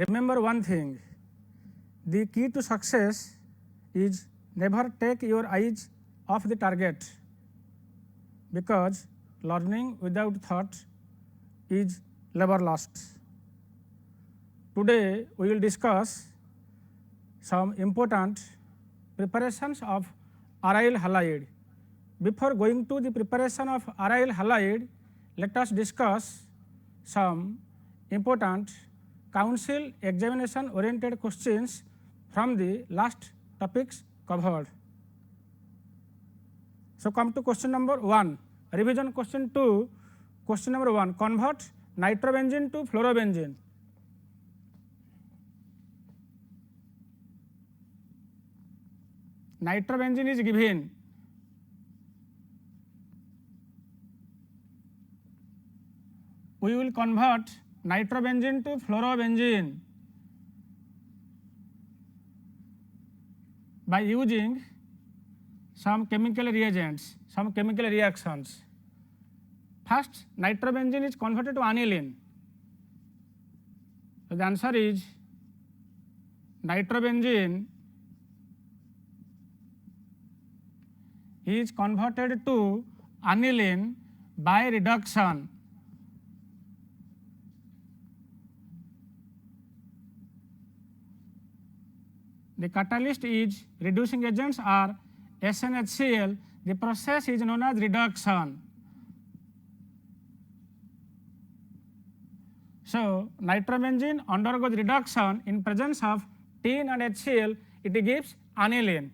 remember one thing, the key to success is never take your eyes off the target, because learning without thought is labor lost. Today we will discuss some important preparations of aryl halide. Before going to the preparation of aryl halide, let us discuss some important council examination oriented questions from the last topics covered. So come to question number 1, revision question 2. Question number 1, convert nitrobenzene to fluorobenzene. Nitrobenzene is given. We will convert nitrobenzene to fluorobenzene by using some chemical reagents, some chemical reactions. First, nitrobenzene is converted to aniline. So the answer is nitrobenzene is converted to aniline by reduction. The catalyst is reducing agents are SnHCl. The process is known as reduction. So nitrobenzene undergoes reduction in presence of tin and HCl. It gives aniline.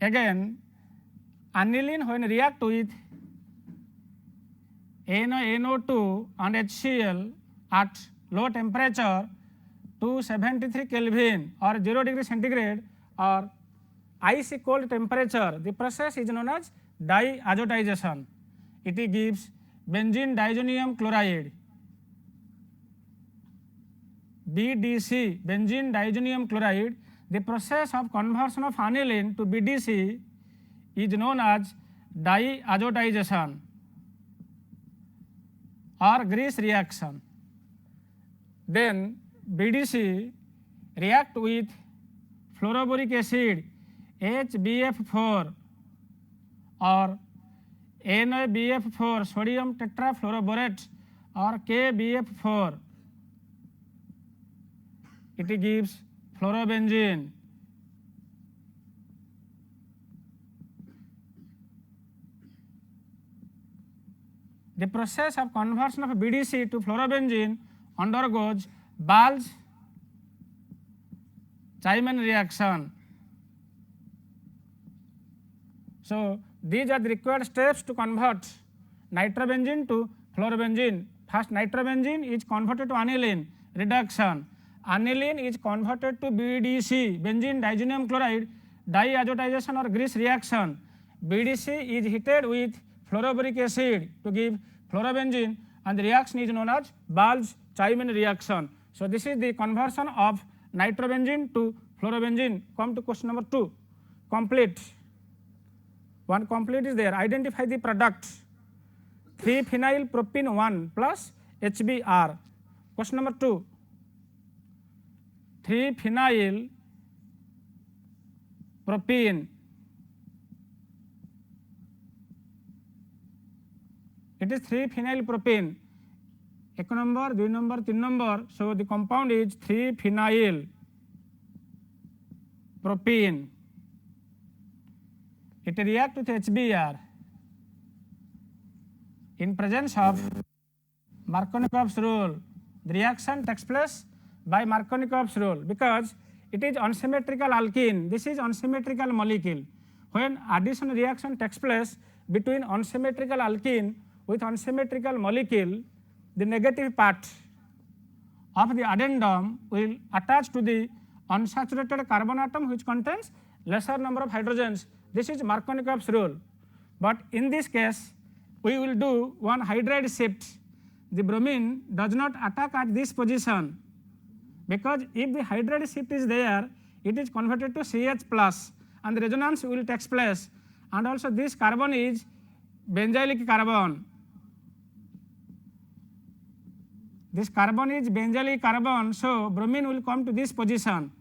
Again, aniline when react with NO2 and HCl at low temperature 273 Kelvin or 0 degree centigrade or ice cold temperature, the process is known as diazotization. It gives benzene diazonium chloride, BDC, benzene diazonium chloride. The process of conversion of aniline to BDC is known as diazotization or grease reaction. Then BDC react with fluoroboric acid HBF4 or NaBF4 sodium tetrafluoroborate or KBF4. It gives fluorobenzene. The process of conversion of BDC to fluorobenzene undergoes Balch-Chaiman reaction. So these are the required steps to convert nitrobenzene to fluorobenzene. First, nitrobenzene is converted to aniline, reduction. Aniline is converted to BDC, benzene diazonium chloride, diazotization or grease reaction. BDC is heated with fluoroboric acid to give fluorobenzene, and the reaction is known as Balch-Chaiman reaction. So this is the conversion of nitrobenzene to fluorobenzene. Come to question number 2, complete. One complete is there. Identify the product 3-phenyl propene 1 plus HBr. Question number 2, 3-phenyl propene. It is 3-phenyl propene. 1 number, 2 number, 3 number. So the compound is 3-phenyl propene. It reacts with HBr in presence of Markovnikov's rule. The reaction takes place by Markovnikov's rule because it is unsymmetrical alkene. This is unsymmetrical molecule. When addition reaction takes place between unsymmetrical alkene with unsymmetrical molecule, the negative part of the addendum will attach to the unsaturated carbon atom which contains lesser number of hydrogens. This is Markovnikov's rule. But in this case, we will do one hydride shift. The bromine does not attack at this position, because if the hydride shift is there, it is converted to CH plus and the resonance will take place, and also this carbon is benzylic carbon. This carbon is benzylic carbon, so bromine will come to this position.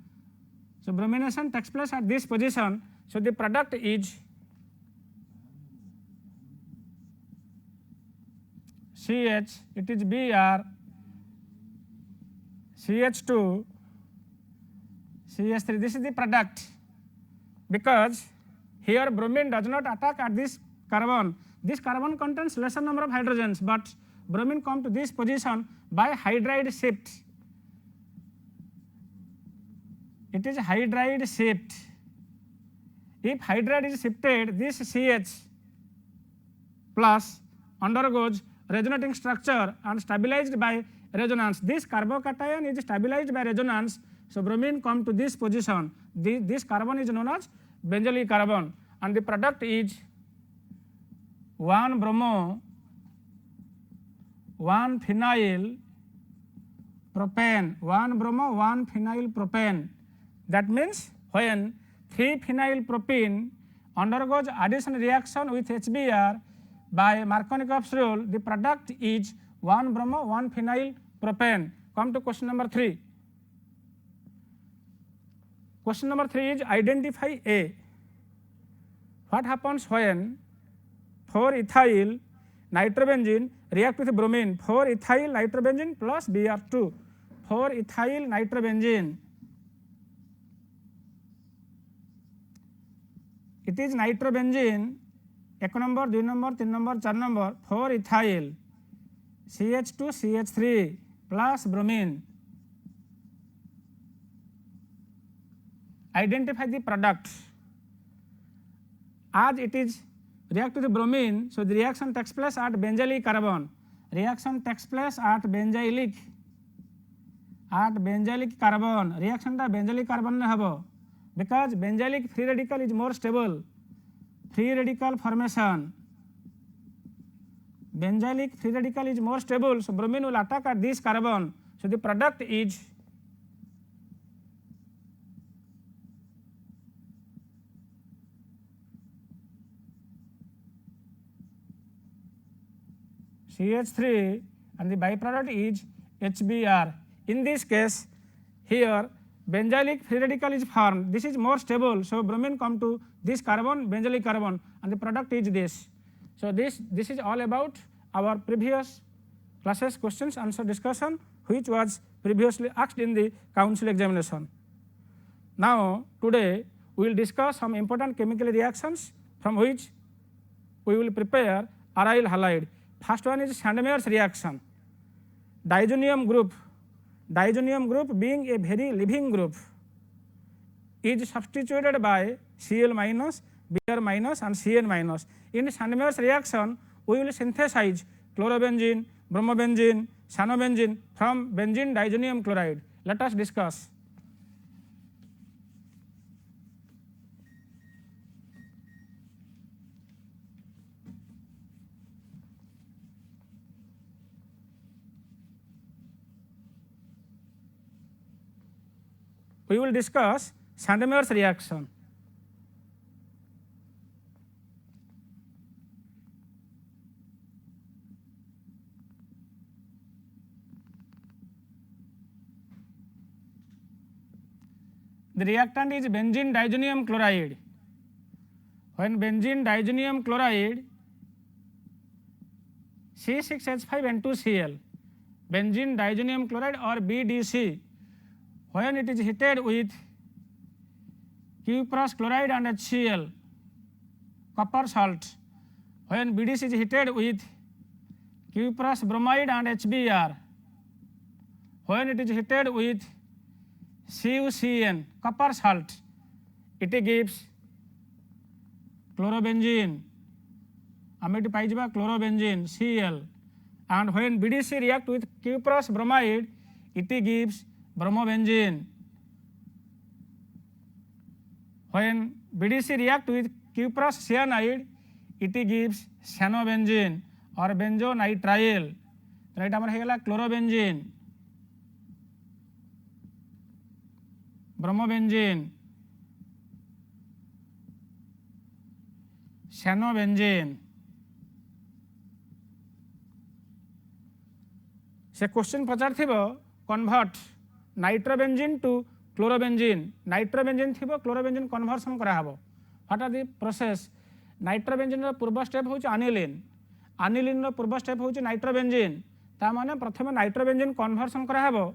So bromination takes place at this position. So the product is CH, it is Br, CH2, CH3. This is the product, because here bromine does not attack at this carbon. This carbon contains lesser number of hydrogens, but bromine come to this position by hydride shift. It is hydride shift. If hydride is shifted, this CH plus undergoes resonating structure and stabilized by resonance. This carbocation is stabilized by resonance, so bromine come to this position. This carbon is known as benzylic carbon, and the product is 1-bromo 1-phenyl propane. 1-bromo 1-phenyl propane. That means when 3-phenyl propene undergoes addition reaction with HBr by Markovnikov's rule, the product is 1-bromo 1-phenyl propane. Come to question number 3. Question number 3 is identify A. What happens when 4-ethyl nitrobenzene react with bromine? 4-ethyl nitrobenzene plus Br2. 4-ethyl nitrobenzene. It is nitrobenzene, 1 number, 2 number, 3 number, 4 number, 4-ethyl CH2 CH3 plus bromine. Identify the product. As it is react with bromine, so the reaction takes place at benzylic carbon. Reaction takes place at benzylic carbon. Reaction ta benzylic carbon ne habo, because benzylic free radical is more stable. Free radical formation. Benzylic free radical is more stable, so bromine will attack at this carbon. So the product is CH3 and the byproduct is HBr. In this case, here benzylic free radical is formed. This is more stable, so bromine come to this carbon, benzylic carbon, and the product is this. So this is all about our previous classes questions answer discussion, which was previously asked in the council examination. Now today we will discuss some important chemical reactions from which we will prepare aryl halide. First one is Sandmeyer's reaction. Diazonium group being a very living group is substituted by Cl minus, Br minus and Cn minus. In Sandmeyer's reaction, we will synthesize chlorobenzene, bromobenzene, cyanobenzene from benzene diazonium chloride. Let us discuss. We will discuss Sandmeyer's reaction. The reactant is benzene diazonium chloride. When benzene diazonium chloride C6H5N2Cl, benzene diazonium chloride or BDC, when it is heated with cuprous chloride and HCl, copper salt, when BDC is heated with cuprous bromide and HBr, when it is heated with CuCN, copper salt, it gives chlorobenzene, amity paijba chlorobenzene, Cl, and when BDC react with cuprous bromide, it gives bromobenzene. When BDC react with cuprous cyanide, it gives cyanobenzene or benzonitrile. Right, amar hegala chlorobenzene, bromobenzene. cyanobenzyne. से question पचार थिबो convert nitrobenzene to chlorobenzene. Nitrobenzene थिबो chlorobenzene conversion करा हबो. What are the process? Nitrobenzene रो पूर्व step होची अनिलीन. अनिलीन रो पूर्व स्टेप होची नाइट्रोबेंजीन. ता माने प्रथम नाइट्रोबेंजीन कन्वर्सन करा हबो.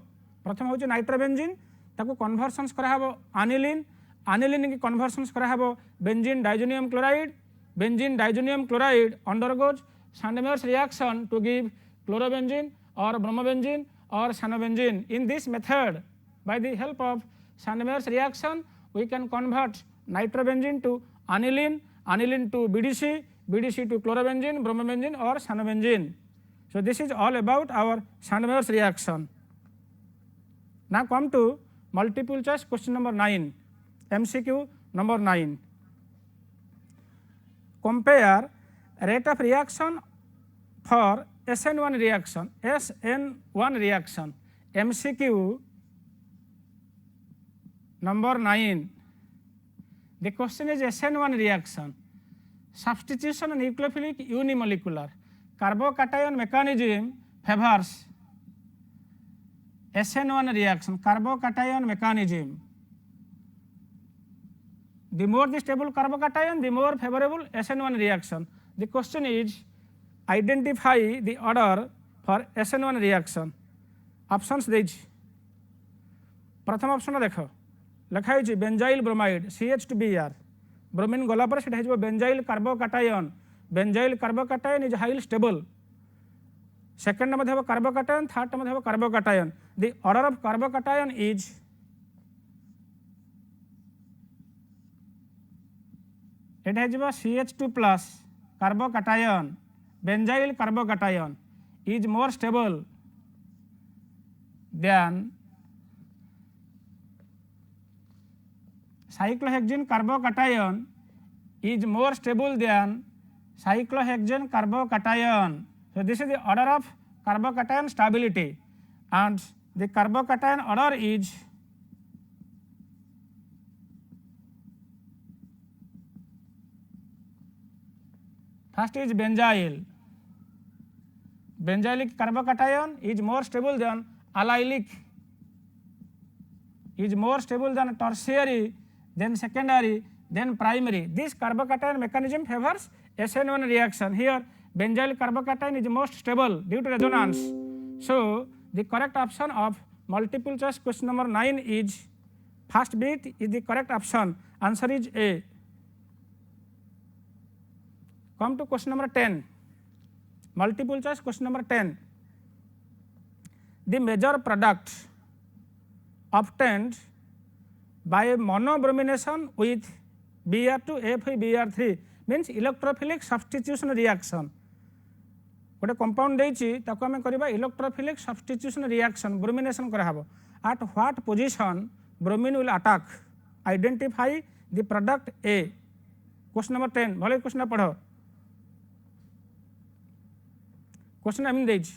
प्रथम होची नाइट्रोबेंजीन ताको कन्वर्सन्स करा हबो अनिलीन. अनिलीन की कन्वर्सन्स करा हबो benzene diazonium chloride. Benzene diazonium chloride undergoes Sandmeier's reaction to give chlorobenzene or bromobenzene or cyanobenzyne. In this method, by the help of Sandmeier's reaction, we can convert nitrobenzene to aniline, aniline to BDC, BDC to chlorobenzene, bromobenzene or cyanobenzyne. So this is all about our Sandmeier's reaction. Now come to multiple choice question number 9, MCQ number 9. Compare rate of reaction for SN1 reaction, SN1 reaction, MCQ number 9. The question is SN1 reaction, substitution nucleophilic unimolecular, carbocation mechanism favors SN1 reaction, carbocation mechanism. The more the stable carbocation, the more favorable SN1 reaction. The question is identify the order for SN1 reaction. Options देछि. प्रथम option देखो लिखा है benzyl bromide CH2Br. Bromine गला पर सेटा है benzyl carbocation. Benzyl carbocation is highly stable. Second मध्ये कार्बोकाटायन, थर्ड मध्ये carbocation. The order of carbocation is it has CH2 plus carbocation. Benzyl carbocation is more stable than cyclohexane carbocation is more stable than cyclohexane carbocation. So this is the order of carbocation stability, and the carbocation order is first is benzyl. Benzylic carbocation is more stable than allylic, is more stable than tertiary, then secondary, then primary. This carbocation mechanism favors SN1 reaction. Here benzyl carbocation is most stable due to resonance. So the correct option of multiple choice question number 9 is first bit is the correct option. Answer is A. Come to question number 10, multiple choice question number 10. The major product obtained by monobromination with Br2 FeBr3 means electrophilic substitution reaction. गोटे compound देछि ताको हमें करबा electrophilic substitution reaction bromination करा हबो. At what position bromine will attack? Identify the product A. Question number 10 भले question पढ़ो. Question एम देछि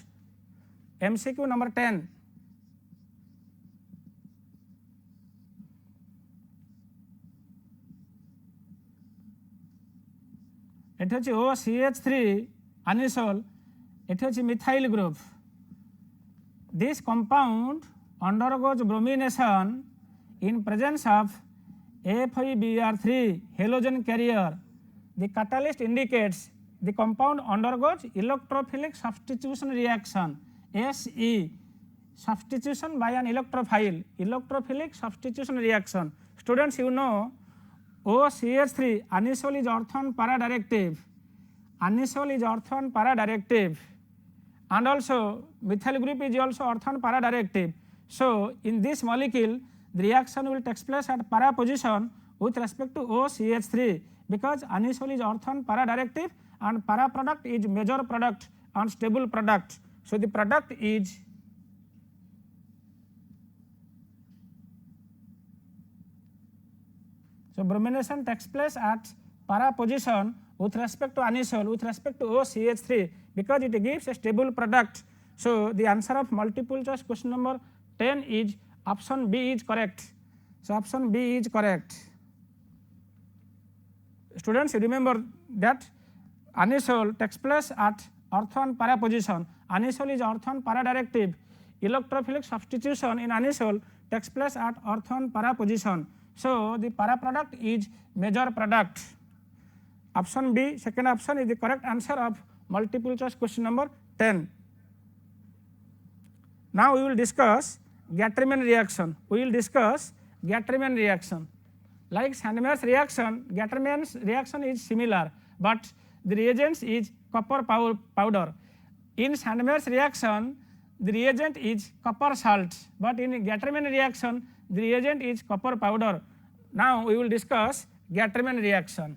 MCQ नंबर 10. एठ अछि OCH3 anisole. It is methyl group. This compound undergoes bromination in presence of FeBr3 halogen carrier. The catalyst indicates the compound undergoes electrophilic substitution reaction, SE, substitution by an electrophile, electrophilic substitution reaction. Students, you know OCH3 anisole is orthon paradirective. Anisole is orthon paradirective. And also methyl group is also orthon paradirective. So in this molecule the reaction will take place at para position with respect to OCH3 because anisole is orthon paradirective and para product is major product and stable product. So the product is bromination takes place at para position with respect to anisole, with respect to OCH3 because it gives a stable product. So the answer of multiple choice question number 10 is option B is correct. So option B is correct. Students, remember that anisole takes place at orthon para position. Anisole is orthon para directive. Electrophilic substitution in anisole takes place at orthon para position. So the para product is major product. Option B, second option, is the correct answer of multiple choice question number 10. Now we will discuss Gattermann reaction. We will discuss Gattermann reaction. Like Sandmer's reaction, Gattermann's reaction is similar, but the reagent is copper powder. In Sandmer's reaction, the reagent is copper salt, but in Gattermann reaction, the reagent is copper powder. Now we will discuss Gattermann reaction.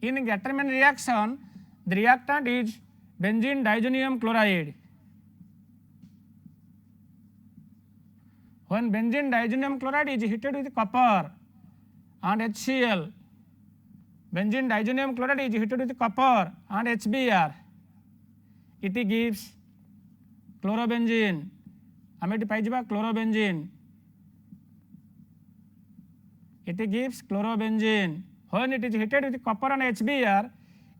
In Gattermann reaction, the reactant is benzene diazonium chloride. When benzene diazonium chloride is heated with copper and HCl, benzene diazonium chloride is heated with copper and HBr, it gives chlorobenzene. आमे eighty पाइजिबा chlorobenzene. It gives chlorobenzene. When it is heated with copper and HBr,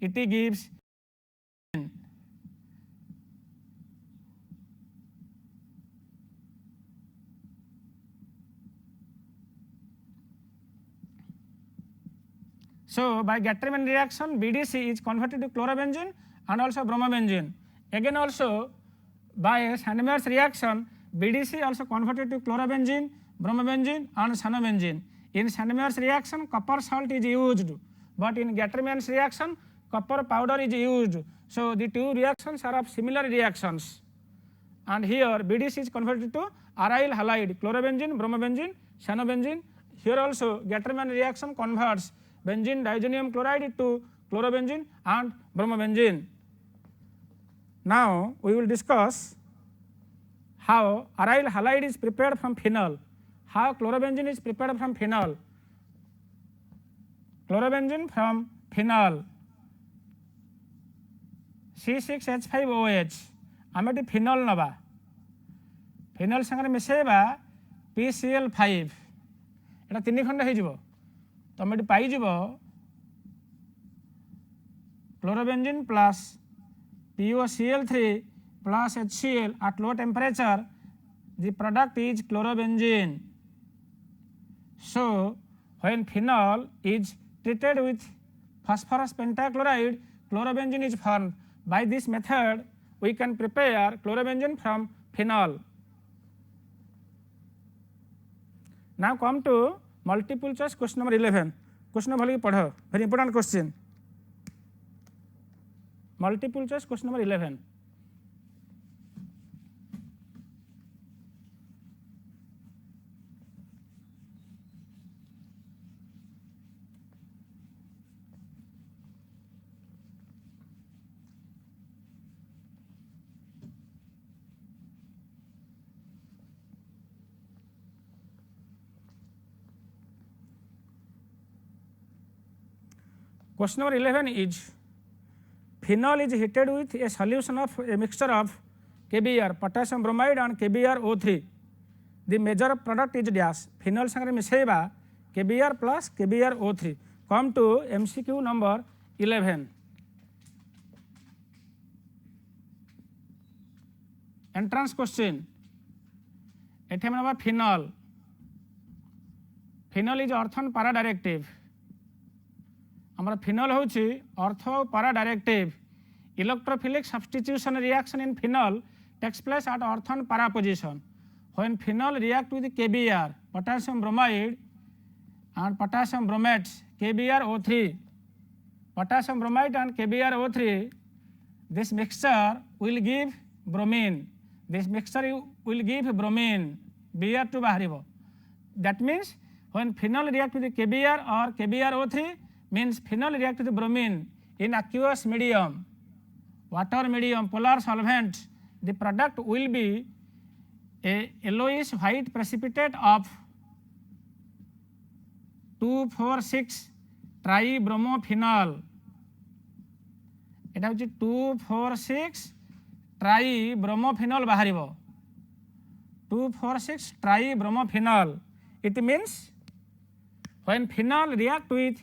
it gives. So by Gattermann reaction, BDC is converted to chlorobenzene and also bromobenzene. Again also by Sandmer's reaction, BDC also converted to chlorobenzene, bromobenzene and cyanobenzene. In Sandmer's reaction, copper salt is used, but in Gattermann's reaction, copper powder is used. So the two reactions are of similar reactions. And here BDC is converted to aryl halide, chlorobenzene, bromobenzene, cyanobenzene. Here also Gattermann reaction converts benzene diazonium chloride to chlorobenzene and bromobenzene. Now we will discuss how aryl halide is prepared from phenol, how chlorobenzene is prepared from phenol. Chlorobenzene from phenol, C6H5OH. आम ये final नवा, final सागर मिसेबा PCl5, एटा 3 खंड हो तुम ये pies chlorobenzene plus POCl3 plus HCl at low temperature. The product is chlorobenzene. So when phenol is treated with phosphorus pentachloride, chlorobenzene is formed. By this method we can prepare chlorobenzene from phenol. Now come to multiple choice question number 11. Question भल पढ़, very important question. Multiple choice question number 11. Question number 11 is, phenol is heated with a solution of a mixture of KBr, potassium bromide and KBrO3. The major product is dash. Phenol संगे मिसेबा KBr plus KBrO3. Come to MCQ number 11. Entrance question. एठे मनबा phenol. Phenol is orthon para directive. हमारा final होची ortho para directive. Electrophilic substitution reaction in phenol takes place at orthon para position. When phenol react with KBr, potassium bromide and potassium bromate, KBrO3, potassium bromide and KBrO3, this mixture will give bromine. This mixture will give bromine, Br2 baharibo. That means when phenol react with KBr or KBrO3, means phenol react with bromine in aqueous medium, water medium, polar solvent. The product will be a yellowish white precipitate of 2,4,6 tribromophenol. এটা হচ্ছে 2,4,6 tribromophenol বাহারিব। 2,4,6 tribromophenol. It means when phenol react with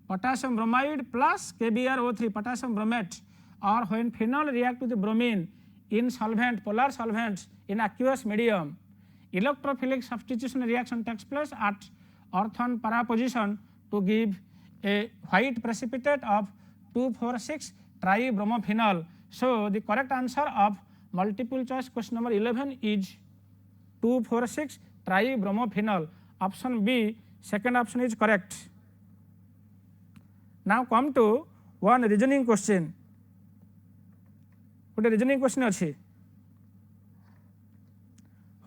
potassium bromide plus KBrO3 potassium bromate, or when phenol react with bromine in solvent, polar solvents in aqueous medium, electrophilic substitution reaction takes place at orthon para position to give a white precipitate of 2,4,6 tribromophenol. So the correct answer of multiple choice question number 11 is 2,4,6 tribromophenol. Option B, second option is correct. Now come to one reasoning question. What reasoning question ଅଛି?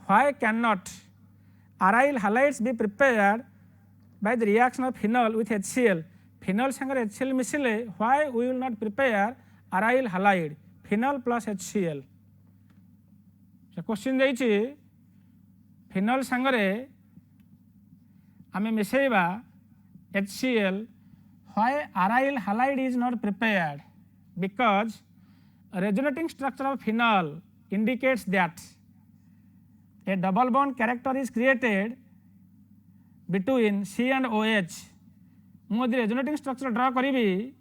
Why cannot aryl halides be prepared by the reaction of phenol with HCl? Phenol संगे HCl मिसिले why we will not prepare aryl halide phenol plus HCl? So question देइछि phenol संगे आमे मिसेइबा HCl. Why aryl halide is not prepared? Because resonating structure of phenol indicates that a double bond character is created between C and OH. ମୁଁ ଯଦି resonating structure draw କରିବି,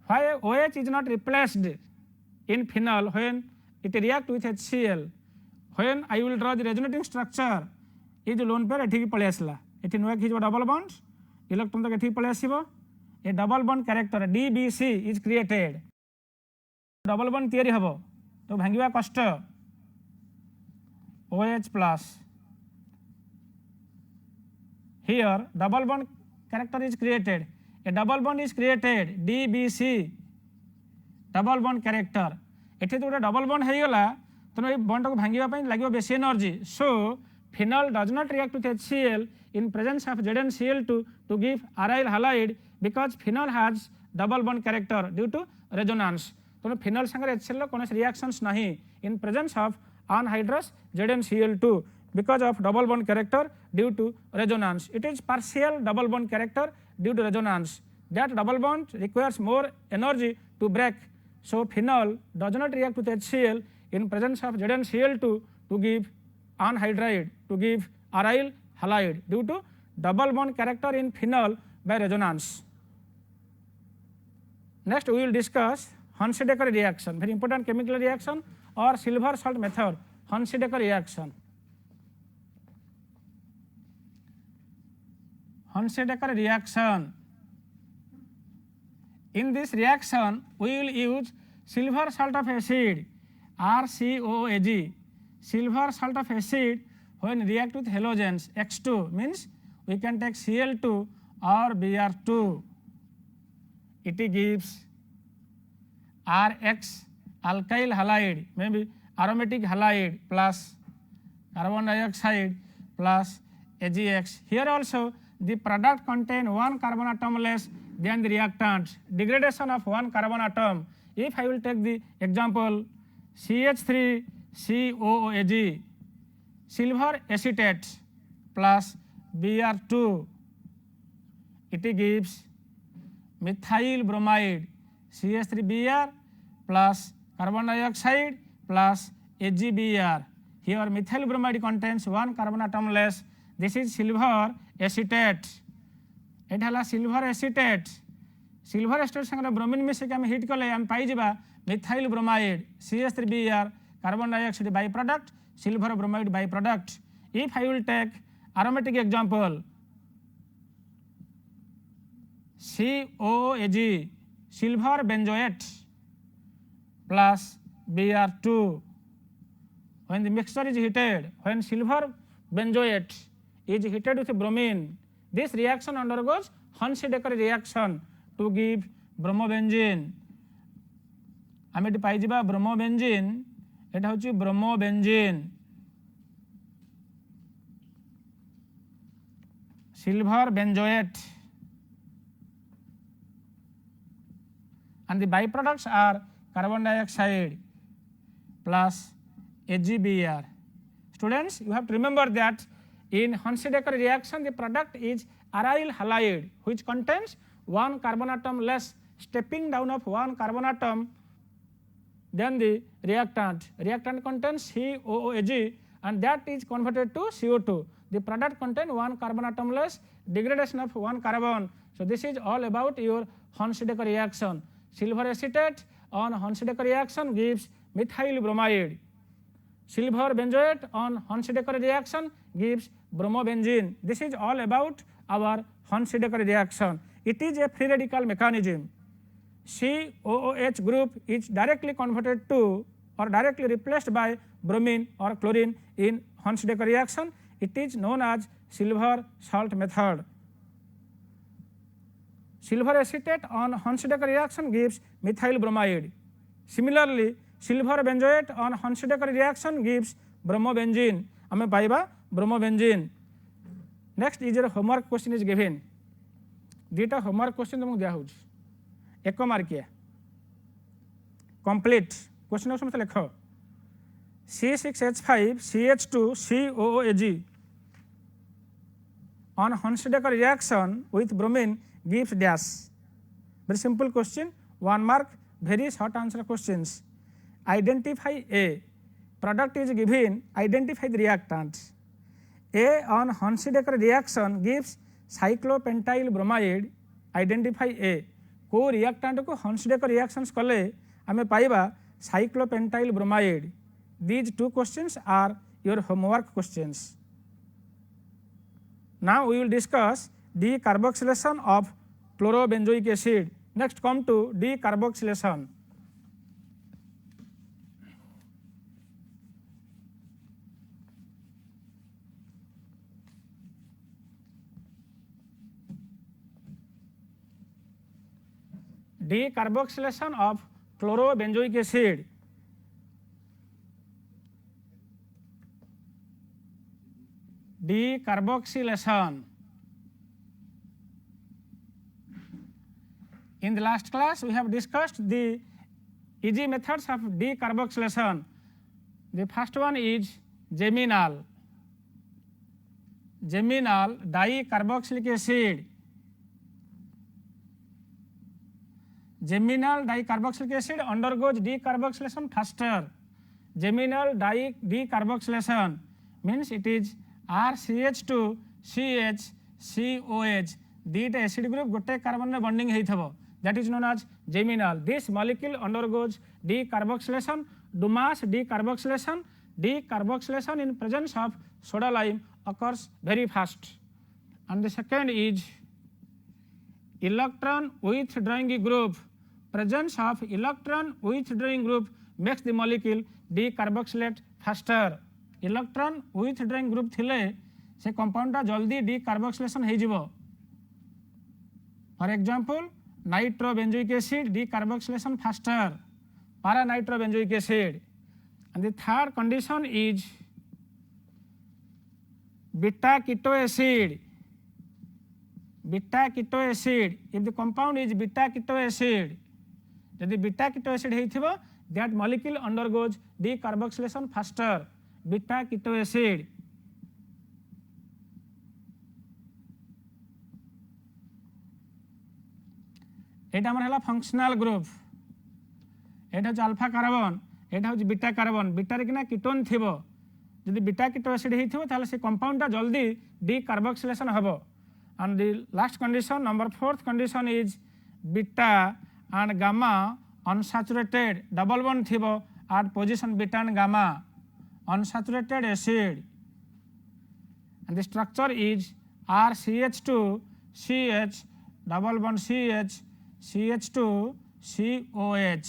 why OH is not replaced in phenol when it react with HCl? When I will draw the resonating structure, ये जो lone pair एठी पळे आसला, एठी नुआ कि double bond, electron तक एठी पळे आसीबो, a double bond character DBC is created. double bond theory हबो तो भांगिबा कष्ट. OH plus, here double bond character is created, a double bond is created DBC double bond character. एठी तो double bond हेगला तो ए bond को भांगिबा पई लागिबो बेसी energy. So phenol does not react with HCl in presence of ZnCl2 to give aryl halide because phenol has double bond character due to resonance. तो phenol संगे HCl लो कोनोसी reactions नहीं in presence of anhydrous ZnCl2 because of double bond character due to resonance. It is partial double bond character due to resonance. That double bond requires more energy to break. So phenol does not react with HCl in presence of ZnCl2 to give anhydride, to give aryl halide due to double bond character in phenol by resonance. Next we will discuss Hunsadecker reaction, very important chemical reaction, or silver salt method, Hunsadecker reaction. Hunsadecker reaction. In this reaction, we will use silver salt of acid, RCOAG. Silver salt of acid when react with halogens, X2 means we can take Cl2 or Br2. It gives Rx alkyl halide, maybe aromatic halide plus carbon dioxide plus AgX. Here also the product contain one carbon atom less than the reactant. Degradation of one carbon atom. If I will take the example CH3COOAG, silver acetate plus Br2, it gives methyl bromide, CH3Br plus carbon dioxide plus AgBr. Here methyl bromide contains one carbon atom less. This is silver acetate. It has silver acetate. Silver acetate संगे bromine मिसे के hit कले हम पाई जिबा methyl bromide, CH3Br, carbon dioxide byproduct, silver bromide byproduct. If I will take aromatic example, COAG, silver benzoate plus Br2. When the mixture is heated, when silver benzoate is heated with bromine, this reaction undergoes Hunsadecker reaction to give bromobenzene. आम ये पाई bromobenzene, एटा हूँ bromobenzene, silver benzoate, and the byproducts are carbon dioxide plus AgBr. Students, you have to remember that in Hunsadecker reaction the product is aryl halide which contains one carbon atom less, stepping down of one carbon atom than the reactant. Reactant contains COOAG and that is converted to CO2. The product contain one carbon atom less, degradation of one carbon. So this is all about your Horn-Schedecker reaction. Silver acetate on Horn-Schedecker reaction gives methyl bromide. Silver benzoate on Horn-Schedecker reaction gives bromobenzene. This is all about our Horn-Schedecker reaction. It is a free radical mechanism. COOH group is directly converted to or directly replaced by bromine or chlorine in Horn-Schedecker reaction. It is known as silver salt method. Silver acetate on Horn-Schedecker reaction gives methyl bromide. Similarly, silver benzoate on Horn-Schedecker reaction gives bromobenzene. Ame paiba bromobenzene. Next is your homework question is given. Dita homework question तुमको दिया होउछ. एक मार्किया. Complete. Question option में लिखो. C6H5 CH2 COOH on Horn-Schedecker reaction with bromine gives dash. Very simple question. 1 mark. Very short answer questions. Identify A. Product is given. Identify the reactant. A on Horn-Schedecker reaction gives cyclopentyl bromide. Identify A. को reactant को Horn-Schedecker reactions कले हमें पाइबा cyclopentyl bromide. These two questions are your homework questions. Now we will discuss decarboxylation of chlorobenzoic acid. Next come to decarboxylation. Decarboxylation of chlorobenzoic acid. Decarboxylation. In the last class we have discussed the easy methods of decarboxylation. The first one is geminal dicarboxylic acid. Geminal dicarboxylic acid undergoes decarboxylation faster. Geminal decarboxylation means it is RCH2 CH COH. Theta acid group gote carbon re bonding heithabo. That is known as geminal. This molecule undergoes decarboxylation. Dumas decarboxylation. Decarboxylation in presence of soda lime occurs very fast. And the second is electron withdrawing group. Presence of electron withdrawing group makes the molecule decarboxylate faster. Electron withdrawing group thile se compound ta jaldi decarboxylation hei jibo. For example, nitrobenzoic acid decarboxylation faster. Para-nitrobenzoic acid. And the third condition is beta-keto acid. Beta-keto acid. If the compound is beta-keto acid, यदि beta-keto acid हेइथिबो, that molecule undergoes decarboxylation faster. Beta-keto acid. एटा हमर हला functional group. एटा हो alpha carbon, एटा हो beta carbon. Beta रे किना ketone थिबो. यदि बीटा-keto acid हेइथिबो ताले से कंपाउंड ता जल्दी decarboxylation हबो. And the last condition, number 4th condition is beta and gamma unsaturated double bond thibo at position beta and gamma unsaturated acid, and the structure is RCH2 CH double bond CH CH2 COH.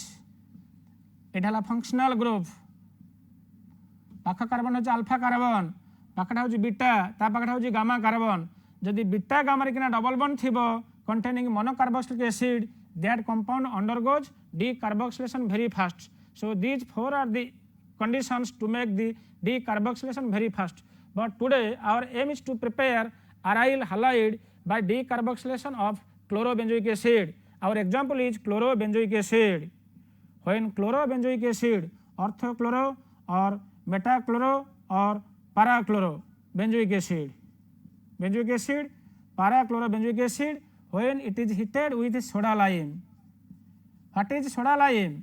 It is a functional group. पाख carbon हो alpha carbon, पाखटा हो beta, ता पाखटा हो gamma carbon. यदि beta gamma ray किना double bond थिबो containing monocarboxylic acid, that compound undergoes decarboxylation very fast. So these four are the conditions to make the decarboxylation very fast. But today our aim is to prepare aryl halide by decarboxylation of chlorobenzoic acid. Our example is chlorobenzoic acid. When chlorobenzoic acid, orthochloro or metachloro or parachloro benzoic acid, benzoic acid, parachlorobenzoic acid, when it is heated with soda lime. What is soda lime?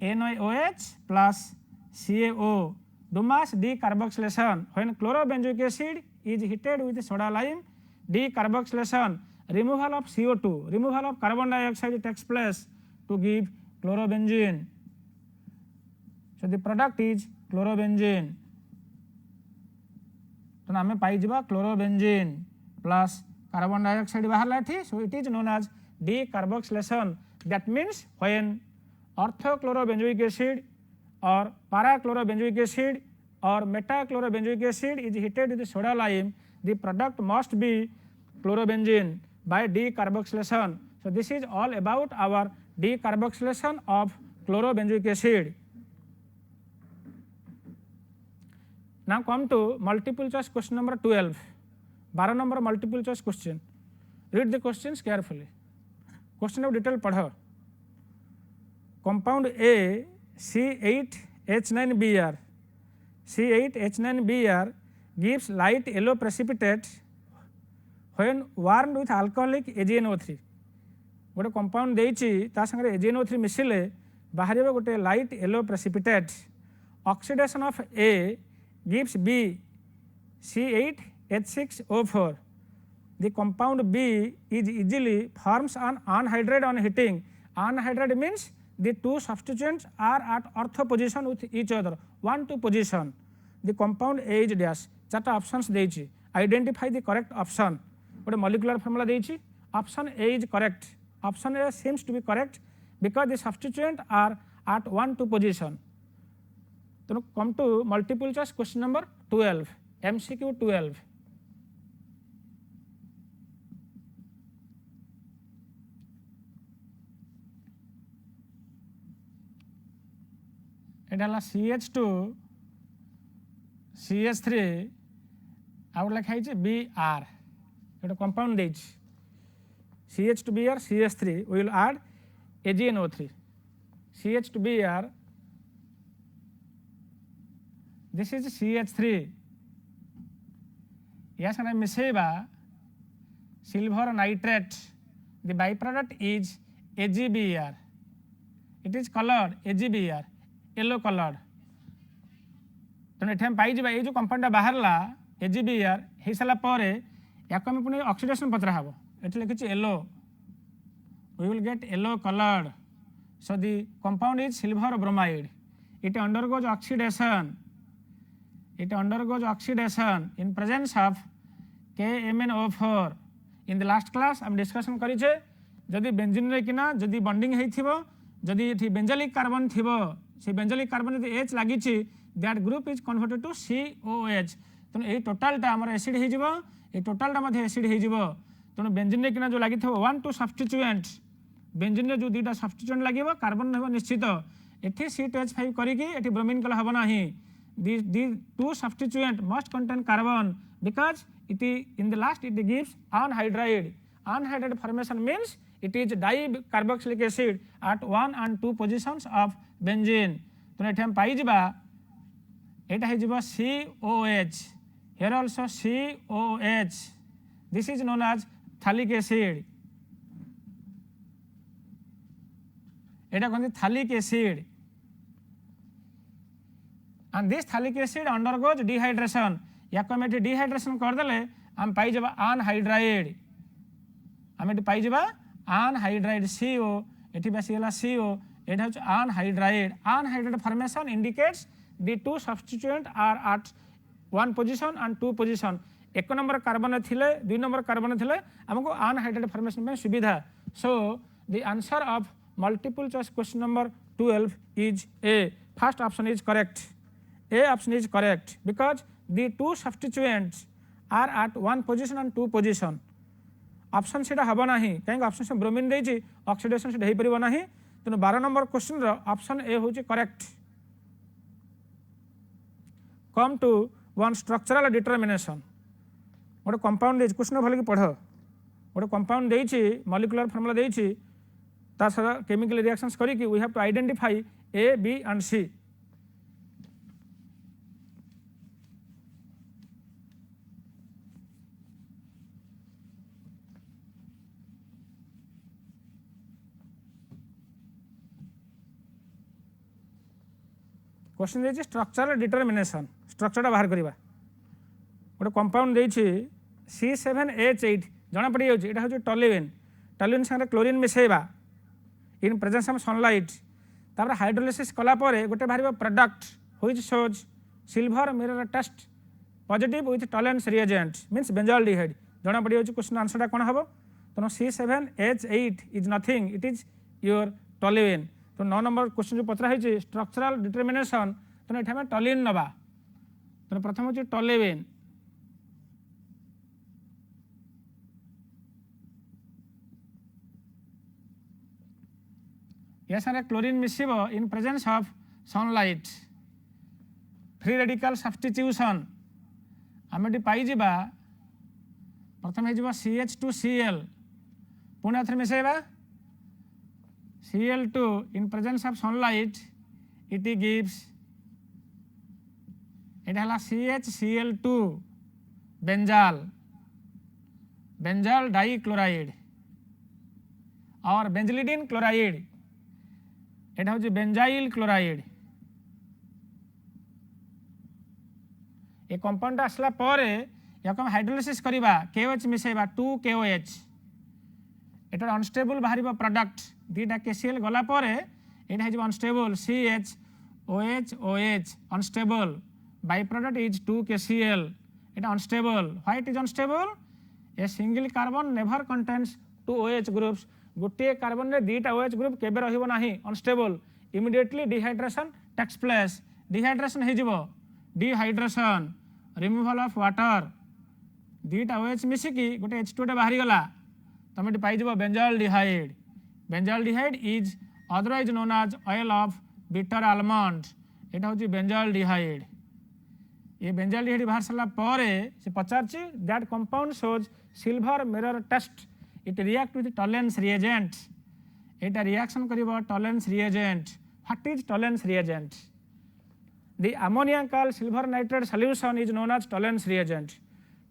NaOH plus CaO. Dumas decarboxylation. When chlorobenzoic acid is heated with soda lime, decarboxylation, removal of CO2, removal of carbon dioxide takes place to give chlorobenzene. So the product is chlorobenzene. तो आम पाई chlorobenzene plus carbon dioxide बाहर थी. So it is known as decarboxylation. That means when orthochlorobenzoic acid or parachlorobenzoic acid or metachlorobenzoic acid is heated with soda lime, the product must be chlorobenzene by decarboxylation. So this is all about our decarboxylation of chlorobenzoic acid. Now come to multiple choice question number 12. 12 number multiple choice question. Read the questions carefully. Question of detail पढ़ो. Compound A C8H9Br. C8H9Br gives light yellow precipitate when warmed with alcoholic AgNO3. गोटे compound देइछि ता संगे AgNO3 मिसिले बाहरिबो गोटे light yellow precipitate. Oxidation of A gives B C8H6O4. The compound B is easily forms an anhydride on heating. Anhydride means the two substituents are at ortho position with each other, 1 2 position. The compound A is dash. चार्ट options देइछि. Identify the correct option. गोटे molecular formula देइछि. Option A is correct. Option A seems to be correct because the substituent are at 1 2 position. तो come to multiple choice question number 12. MCQ 12. Etah CH2 CH3 आउ लिखाई Br. गोटे compound देइछि CH2Br CH3 we will add AgNO3. CH2Br, this is CH3. Yes, and I miseba silver nitrate. The byproduct is AgBr. It is colored AgBr, yellow colored. तो ये पाई ये जो compound बाहर AgBr हो सारा पर या पुणी ऑक्सीडेशन पचरा हम ये लिखी yellow. We will get yellow colored. So the compound is silver bromide. It undergoes oxidation. It undergoes oxidation in presence of KMnO4. In the last class हम डिस्कशन करिछे जदि बेंजीन रे किना जदि बॉन्डिंग हेथिबो जदि एथि बेंजोलिक कार्बन थिबो से बेंजोलिक कार्बन जदि H लागिछि that group is converted to COH. तनो ए टोटलटा हमर एसिड हे जिवो ए टोटलटा मध्ये एसिड हे जिवो. तनो बेंजीन रे किना जो लागिथबो 1 2 सब्स्टिट्यूएंट बेंजीन रे जो दुईटा सब्स्टिट्यूएंट लागिवो कार्बन हेबो निश्चित एथि C2H5 करिकि एथि ब्रोमीन कला हबो नाही. These two substituent must contain carbon because it is in the last it gives anhydride. Anhydride formation means it is dicarboxylic acid at 1 and 2 positions of benzene. तो ये हम पाई जिबा एटा हे जिबा COH. Here also COH. This is known as phthalic acid. एटा कहते phthalic acid. And this phthalic acid undergoes dehydration. या हम ये dehydration करदेले हम पाई जाबा anhydride. हम ये पाई जाबा anhydride CO. एठी बेसी होला CO. एटा होच anhydride. Anhydride formation indicates the two substituent are at 1 position and 2 position. एक नंबर कार्बन थिले 2 नंबर कार्बन थिले हमको anhydride formation में सुविधा. So the answer of multiple choice question number 12 is A. First option is correct. A option is correct because the two substituents are at 1 position and 2 position. Option सेटा हबो नाही काहे option से bromine देछि oxidation से हेई परिबो नाही. तनो 12 number question रो ऑप्शन ए होछि correct. Come to one structural determination. गोटे कंपाउंड देछि क्वेश्चन भल कि पढो. गोटे कंपाउंड देछि मॉलिक्यूलर फार्मूला देछि तार सारा केमिकल रिएक्शंस करी कि we have to identify A, B and C. Question देखिए स्ट्रक्चरल डिटरमिनेशन स्ट्रक्चर बाहर करवा गोटे कंपाउंड देखिए C7H8 जना पड़ जाऊँ यहाँ हूँ टॉल्युइन टॉल्युइन साथ क्लोरीन मिसेबा इन प्रेजेंस ऑफ सनलाइट तापर हाइड्रोलिसिस कलापर गोटे बाहर product which shows silver mirror test positive with tolerance reagent means benzaldehyde जना पड़ जाऊँ क्वेश्चन आंसरटा कौन हम तेणु C7H8 is nothing it is your toluene तो 9 नंबर क्वेश्चन जो पचरा है स्ट्रक्चरल डिटरमिनेशन तेणु ये टॉल्युइन नवा तेणु प्रथम हूँ टॉल्युइन या सारे क्लोरीन मिसिब in presence of sunlight free radical substitution आम ये पाइबा प्रथम हो CH2Cl पुणी आउ थे मिसेबा Cl2 in presence of sunlight it gives यहाँ CHCl2 बेंजाल डाइक्लोराइड और बेंजलिडिन क्लोराइड यहाँ हूँ बेंजाइल क्लोराइड ये कंपाउंड आसला या हाइड्रोलिसिस करवा KOH मिसेबा 2KOH एटा अनस्टेबल बाहर प्रोडक्ट दीटा KCl गलापर यहाँ हो unstable CHOH unstable by product is 2KCl एटा unstable why it is unstable a single carbon never contains 2 OH groups गोटे कार्बन रे दीटा OH ग्रुप केबे रहिबो नाही unstable immediately dehydration takes place dehydration हो डिहाइड्रेशन रिमूवल ऑफ वाटर दीटा OH मिसिकी गोटे H2 बाहरी गला तुम ये पाइज benzaldehyde benzaldehyde is otherwise known as oil of bitter almond यहाँ हूँ बेंजोल्डिहाइड ये बेंजोल्डिहाइड बाहर सारा से पचार that compound shows silver mirror test it react with tolerance reagent यहाँ रिएक्शन कर tolerance reagent what is tolerance reagent the ammoniacal silver nitrate solution is known as tolerance reagent.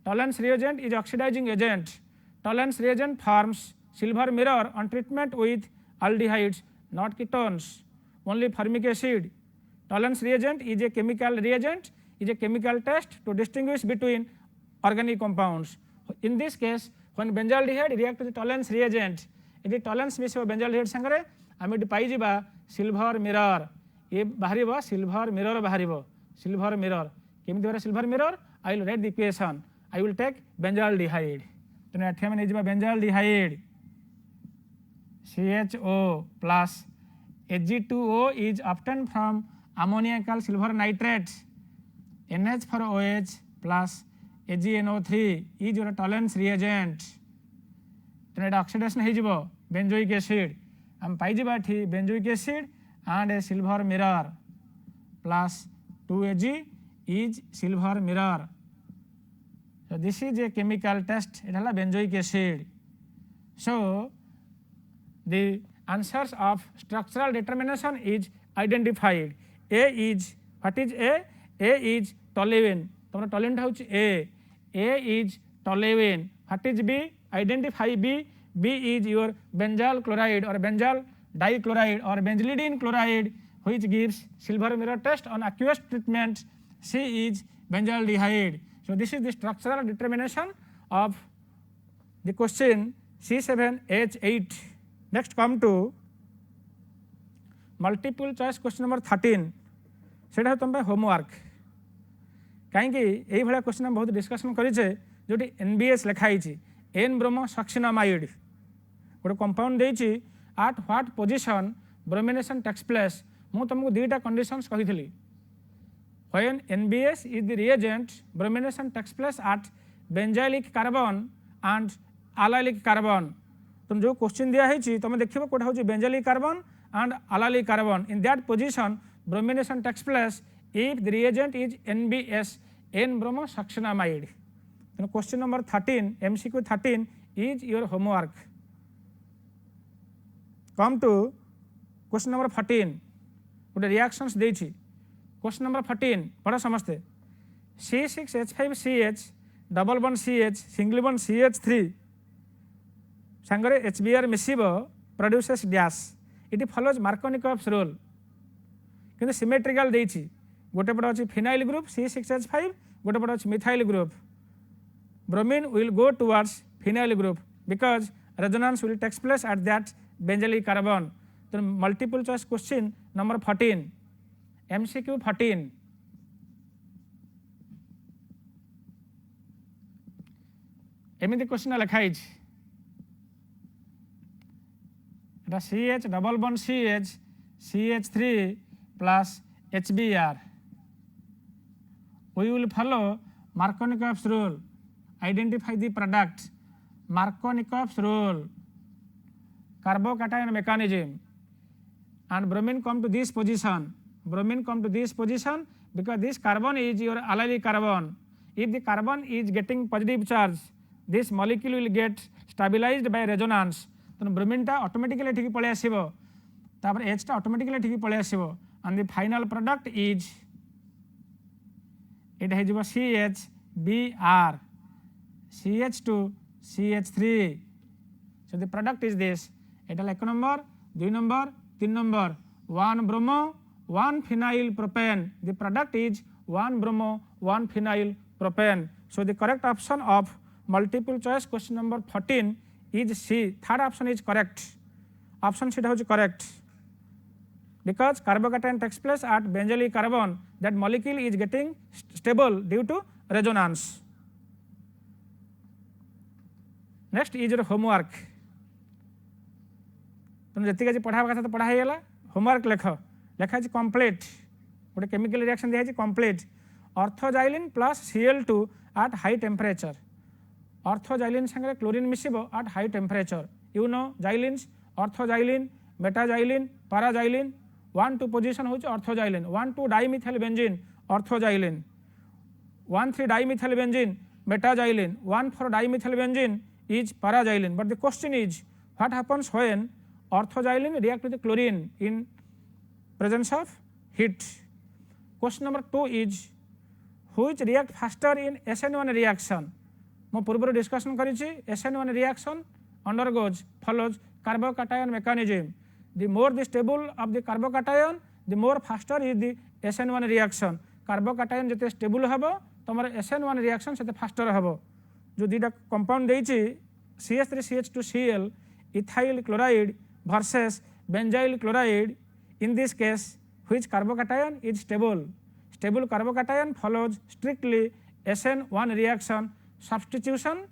Tolerance reagent is oxidizing agent. Tolerance reagent forms silver mirror on treatment with aldehydes, not ketones, only formic acid. Tolerance reagent is a chemical reagent, is a chemical test to distinguish between organic compounds. In this case, when benzaldehyde react with tolerance reagent, यदि tolerance मिसिबो benzaldehyde संगरे आम ये पाइबा silver mirror ये बाहर silver mirror बाहर silver mirror केमी बाहर silver mirror I will write the equation I will take benzaldehyde तेना एठी हम नहीं benzaldehyde CHO plus Ag2O is obtained from ammoniacal silver nitrate NH for OH plus AgNO3 is your tolerance reagent तेना oxidation हो benzoic acid हम पाइबा एठी benzoic acid and a silver mirror plus 2Ag is silver mirror. So this is a chemical test. It is benzoic acid. So the answers of structural determination is identified. A is what is A? A is toluene. तुम्हारा toluene होची A. A is toluene. What is B? Identify B. B is your benzyl chloride or benzyl dichloride or benzalidine chloride which gives silver mirror test on aqueous treatment. C is benzaldehyde. So this is the structural determination of the question C7H8. Next come to multiple choice question number 13. सेटा तुम homework कहीं यही भाया question हम बहुत discussion करें जो NBS लिखाई N bromo सक्सिनामाइड गोटे कंपाउंड देती at what position bromination takes place मु तुमको दुईटा कंडीशंस कही when NBS is the reagent bromination takes place at benzylic carbon and allylic carbon तुम जो क्वेश्चन दिया है तुम देखो कोटा हूँ benzylic carbon and allylic carbon in that position bromination takes place if the reagent is NBS N bromo succinamide. Question number 13 MCQ 13 is your homework. Come to question number 14 गोटे reactions देछि question number 14 पढ़ समझते C6H5CH double bond CH single bond CH3 संगरे HBr मिसिबो produces dash it follows Markovnikov's rule किंतु symmetrical देछि गोटे पटे अच्छी फिनाइल ग्रुप C6H5 गोटे पटे अच्छी methyl group bromine will go towards phenyl group because resonance will takes place at that benzylic carbon. So multiple choice question number 14 MCQ 14 एमती question लिखाई CH double bond CH CH3 plus HBr. We will follow Markovnikov's rule. Identify the product. Markovnikov's rule. Carbocation mechanism. And bromine come to this position. Bromine come to this position because this carbon is your allylic carbon. If the carbon is getting positive charge, this molecule will get stabilized by resonance. तो bromine टा automatically ठीक पळे आसीबो तापर H टा automatically ठीक पळे आसीबो and the final product is it has CHBr CH2 CH3. So the product is this. এটা 1 number 2 number 3 number 1 bromo 1 phenyl propane. The product is 1 bromo 1 phenyl propane. So the correct option of multiple choice question number 14 is C. Third option is correct. Option C is correct because carbocation takes place at benzylic carbon. That molecule is getting stable due to resonance. Next is your homework. तुम जति आज पढ़ा कथा तो पढ़ाई गला homework लेख लेखा कंप्लीट गोटे केमिकल रिएक्शन दिखाई complete orthoxylene plus Cl2 at high temperature. Orthoxylene संगे क्लोरीन मिसिबो at high temperature. You know xylins orthoxylene metaxylene paraxylene 1 2 position होची orthoxylene 1 2 dimethyl benzene orthoxylene 1 3 dimethyl benzene metaxylene 1 4 dimethyl benzene is paraxylene. But the question is what happens when orthoxylene react with the chlorine in presence of heat. Question number 2 is which react faster in SN1 reaction. मैं पूर्व discussion करी SN1 reaction undergoes follows carbocation mechanism. The more the stable of the carbocation the more faster is the SN1 reaction. carbocation जते stable हबो तमर SN1 reaction सेते faster हबो. जो दुटा compound देइछि CH3CH2Cl ethyl chloride versus benzyl chloride. In this case which carbocation is stable. Stable carbocation follows strictly SN1 reaction substitution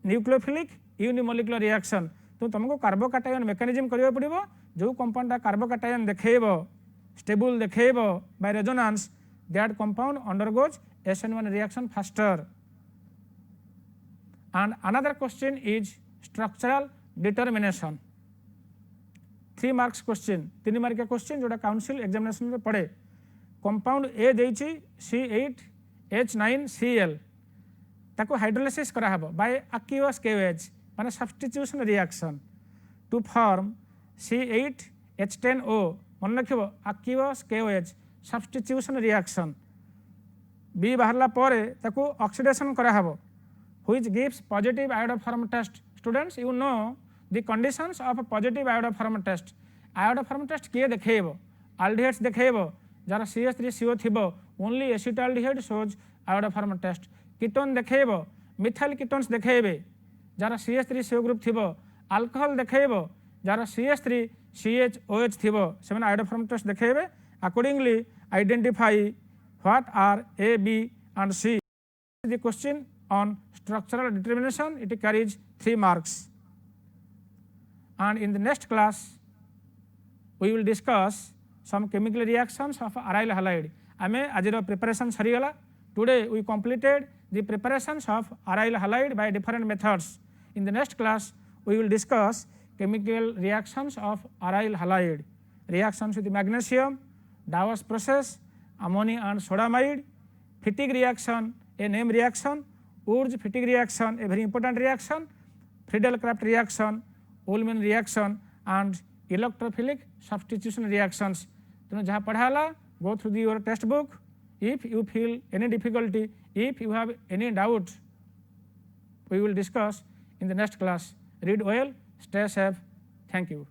nucleophilic unimolecular reaction. तो तुमको carbocation mechanism करियो पड़िबो जो कंपाउंड कार्बोकैटायन देखेबो स्टेबल देखेबो by resonance that compound undergoes SN1 reaction faster. And another question is structural determination. 3 marks question 3 mark का question जोटा council examination में पड़े. कंपाउंड ए देइछि C8H9Cl ताको हाइड्रोलाइसिस करा हबो बाय aqueous KOH माने substitution reaction to form C8H10O. मन रखिबो aqueous KOH सब्स्टिट्यूशन रिएक्शन बी बाहरला परे ताको ऑक्सीडेशन करा हबो which gives positive iodoform test. Students, you know the conditions of a positive iodoform test. Iodoform test किए देखेबो aldehydes देखेबो जरा CH3CO थिबो only acetaldehyde shows iodoform test. Ketone देखेबो मिथाइल कीटोन्स देखेबे जरा CH3CO ग्रुप थिबो अल्कोहल देखेबो जरा CH3CHOH थिबो सेवन iodoform test देखेबे. Accordingly identify what are A, B and C. The question on structural determination it carries 3 marks. And in the next class we will discuss some chemical reactions of aryl halide. आमे आजिर preparation सरीगला. Today we completed the preparations of aryl halide by different methods. In the next class we will discuss chemical reactions of aryl halide. Reactions with magnesium, Dawes process, ammonia and sodamide, Fittig reaction, a name reaction, Wurtz-Fittig reaction, a very important reaction, Friedel-Crafts reaction, Ullmann reaction and electrophilic substitution reactions. तुमने जहाँ पढ़ाला go through your textbook. If you feel any difficulty, if you have any doubt, we will discuss in the next class. Read well, stay safe. Thank you.